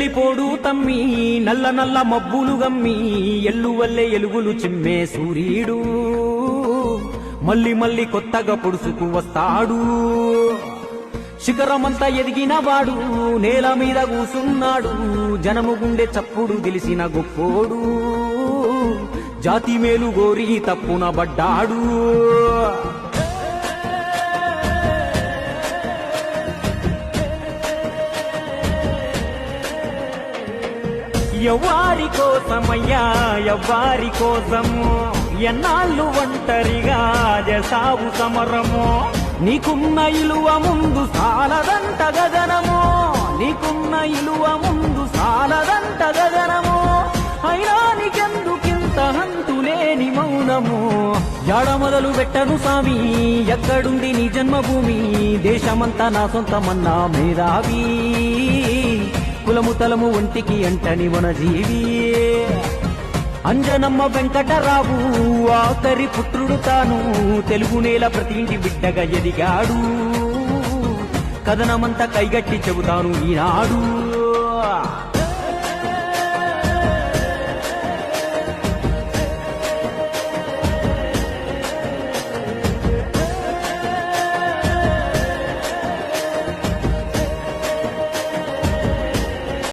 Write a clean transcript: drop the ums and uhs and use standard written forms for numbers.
ఎల్లిపోడు తమ్మి నల్ల నల్ల మబ్బులు గమ్మి ఎల్లువల్లే ఎలుగులు చిమ్మే సూర్యుడు మళ్ళీ మళ్ళీ కొత్తగా పొడుసుకు వస్తాడు. శిఖరమంతా ఎదిగిన వాడు నేల మీద కూసున్నాడు. జనము గుండె చప్పుడు తెలిసిన గొప్పోడు జాతి మేలు గోరి తప్పున పడ్డాడు. ఎవ్వారి కోసమయ్యా ఎవ్వారి కోసము ఎన్నాళ్ళు ఒంటరిగా చేసావు సమరము. నీకున్న ఇలువ ముందు సాలదంట గగనము, నీకున్న ఇలువ ముందు సాలదంట గగనము. అయినా నీకెందుకింత హంతులేని మౌనము. యాడ మొదలు పెట్టను సామి ఎక్కడుంది నీ జన్మభూమి. దేశమంతా నా సొంతమన్నా మేధావి కులము తలము ఒంటికి అంటని మన జీవి. అంజనమ్మ వెంకటరావు ఆఖరి పుత్రుడు తాను. తెలుగు నేల ప్రతి ఇంటి బిడ్డగా ఎదిగాడు. కథనమంతా కైగట్టి చెబుతాను ఈనాడు.